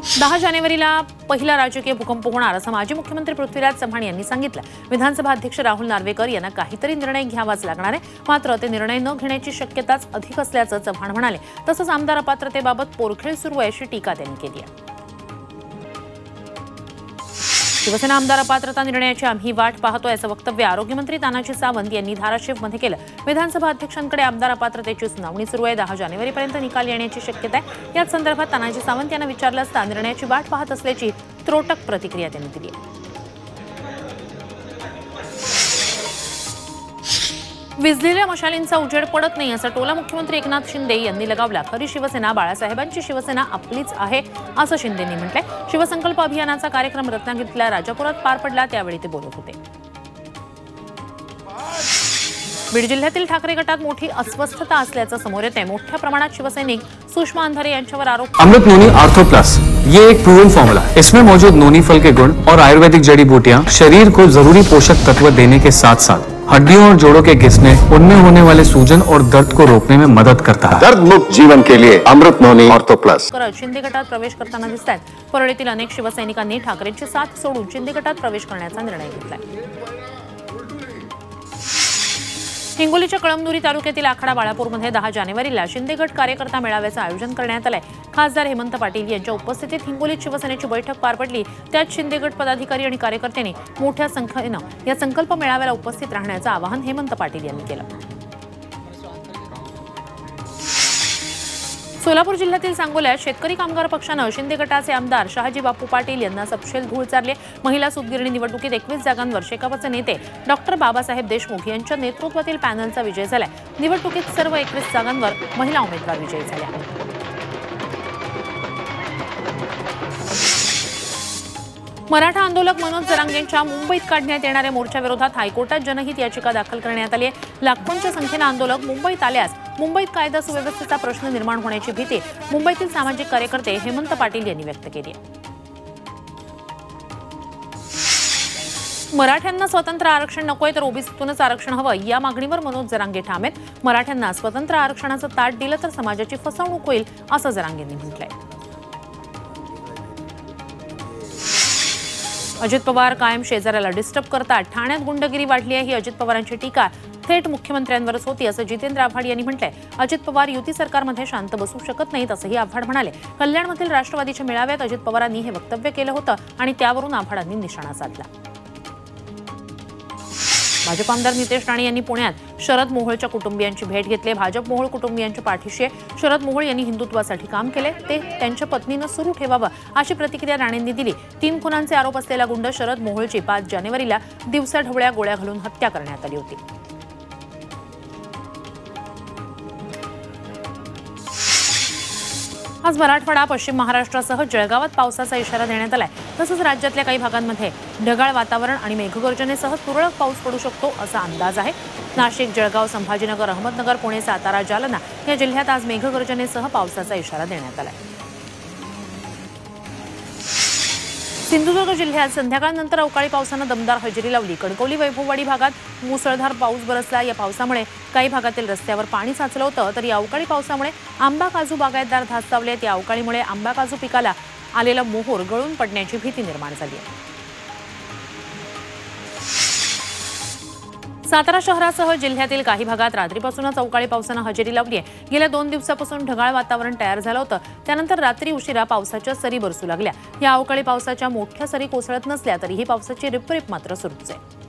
10 जानेवारीला पहिला राजकीय भूकंप होणार असं माजी मुख्यमंत्री पृथ्वीराज चव्हाण यांनी सांगितलं। विधानसभा अध्यक्ष राहुल नार्वेकर यांना काहीतरी निर्णय घ्यावाच लागणार आहे, मात्र ते निर्णय न घेण्याची शक्यताच अधिक असल्याचं चव्हाण म्हणाले। तसंच आमदार अपात्रतेबाबत पोरखेळ सुरू आहे अशी टीका त्यांनी केली आहे। शिवसेना आमदार अपात्रता निर्णयाची आम्ही वाट पाहतोय असं वक्तव्य आरोग्यमंत्री तानाजी सावंत यांनी धाराशिवमध्ये केलं। विधानसभा अध्यक्षांकडे आमदार अपात्रतेची सुनावणी सुरू आहे। 10 जानेवारीपर्यंत निकाल येण्याची शक्यता आहे। याच संदर्भात तानाजी सावंत यांना विचारलं असता निर्णयाची वाट पाहत असल्याची त्रोटक प्रतिक्रिया त्यांनी दिली आहे। विझलेल्या मशालींचा उजेड पडत नाही असा टोला मुख्यमंत्री एकनाथ शिंदे यांनी लगावला। खरी शिवसेना बाळासाहेबांची शिवसेना आपलीच आहे असं शिंदेंनी म्हटलंय। शिवसंकल्प अभियानाचा कार्यक्रम रत्नागिरीतल्या राजापुरात पार पडला, त्यावेळी ते बोलत होते। बीड जिल्ह्यातील ठाकरे गटात मोठी अस्वस्थता असल्याचं समोर येत आहे। मोठ्या प्रमाणात शिवसैनिक सुषमा अंधारे यांच्यावर आरोप। अमृत नोनी आर्थो प्लस ये एक प्रूवन फॉर्मूला है। इसमें मौजूद नोनी फल के गुण और आयुर्वेदिक जड़ी बूटियां शरीर को जरूरी पोषक तत्व देने के साथ साथ हड्डियों और जोड़ों के घिसने, उनमें होने वाले सूजन और दर्द को रोकने में मदद करता है। दर्द मुक्त जीवन के लिए अमृत नोनी आर्थो प्लस। शिंदे गटात प्रवेश करताना दिसतात। परळीतील अनेक शिवसैनिकांनी ठाकरेंची साथ सोडून शिंदे गटात प्रवेश करण्याचा निर्णय घेतलाय। हिंगोलीच्या कळमनुरी तालुक्यातील आखाडा बाळापूरमध्ये 10 जानेवारीला शिंदे गट कार्यकर्ता मेळाव्याचं आयोजन करण्यात आलंय। खासदार हेमंत पाटील यांच्या उपस्थितीत हिंगोलीत शिवसेनेची बैठक पार पडली। त्यात शिंदे गट पदाधिकारी आणि कार्यकर्त्यांनी मोठ्या संख्येनं या संकल्प मेळाव्याला उपस्थित राहण्याचं आवाहन हेमंत पाटील यांनी केलं। सोलापूर जिल्ह्यातील सांगोल्यात शेतकरी कामगार पक्षानं शिंदे गटाचे आमदार शहाजी बापू पाटील यांना सपशेल धूळ चारले। महिला सूतगिरणी निवडणुकीत 21 जागांवर शेकापचे नेते डॉक्टर बाबासाहेब देशमुख यांच्या नेतृत्वातील पॅनलचा विजय झालाय। निवडणुकीत सर्व 21 जागांवर महिला उमेदवार विजयी झाल्या। मराठा आंदोलक मनोज जरांगेंच्या मुंबईत काढण्यात येणाऱ्या मोर्चाविरोधात हायकोर्टात जनहित याचिका दाखल करण्यात आली आहे। लाखोंच्या संख्येनं आंदोलक मुंबईत आल्यास मुंबईत कायदा सुव्यवस्थेचा प्रश्न निर्माण होण्याची भीती मुंबईतील सामाजिक कार्यकर्ते हेमंत पाटील यांनी व्यक्त केली आहे। मराठ्यांना स्वतंत्र आरक्षण नकोय तर ओबीसीतूनच आरक्षण हवं या मागणीवर मनोज जरांगे ठाम आहेत। मराठ्यांना स्वतंत्र आरक्षणाचं ताट दिलं तर समाजाची फसवणूक होईल असं जरांगेंनी म्हटलंय। अजित पवार कायम शेजाऱ्याला डिस्टर्ब करतात, ठाण्यात गुंडगिरी वाढली आहे ही अजित पवारांची टीका थेट मुख्यमंत्र्यांवरच होती असं जितेंद्र आव्हाड यांनी म्हटलंय। अजित पवार युती सरकारमध्ये शांत बसू शकत नाहीत असंही आव्हाड म्हणाले। कल्याणमधील राष्ट्रवादीच्या मेळाव्यात अजित पवारांनी हे वक्तव्य केलं होतं आणि त्यावरून आव्हाडांनी निशाणा साधला। भाजप आमदार नितेश राणे यांनी पुण्यात शरद मोहोळच्या कुटुंबियांची भेट घेतली। भाजप मोहोळ कुटुंबियांच्या पाठीशी आहे। शरद मोहोळ यांनी हिंदुत्वासाठी काम केले, ते त्यांच्या पत्नीनं सुरू ठेवावं अशी प्रतिक्रिया राणेंनी दिली। 3 खुनांचे आरोप असलेला गुंड शरद मोहोळची 5 जानेवारीला दिवसाढवळ्या गोळ्या घालून हत्या करण्यात आली होती। आज मराठवाडा, पश्चिम महाराष्ट्रासह जळगावात पावसाचा इशारा देण्यात आलाय। तसंच राज्यातल्या काही भागांमध्ये ढगाळ वातावरण आणि मेघगर्जनेसह तुरळक पाऊस पडू शकतो असा अंदाज आहे। नाशिक, जळगाव, संभाजीनगर, अहमदनगर, पुणे, सातारा, जालना या जिल्ह्यात आज मेघगर्जनेसह पावसाचा इशारा देण्यात आलाय। सिंधुदुर्ग जिल्ह्यात संध्याकाळनंतर अवकाळी पावसानं दमदार हजेरी लावली। कणकवली, वैभववाडी भागात मुसळधार पाऊस बरसला। या पावसामुळे काही भागातील रस्त्यावर पाणी साचलं होतं, तर या अवकाळी पावसामुळे आंबा काजू बागायतदार धास्तावले। त्या अवकाळीमुळे आंबा काजू पिकाला आलेला मोहोर गळून पडण्याची भीती निर्माण झाली आहे। सातारा शहरासह जिल्ह्यातील काही भागात रात्रीपासूनच अवकाळी पावसानं हजेरी लावली आहे। गेल्या 2 दिवसापासून ढगाळ वातावरण तयार झालं होतं, त्यानंतर रात्री उशिरा पावसाच्या सरी बरसू लागल्या। या अवकाळी पावसाच्या मोठ्या सरी कोसळत नसल्या तरीही पावसाची रिपरिप मात्र सुरूच आहे।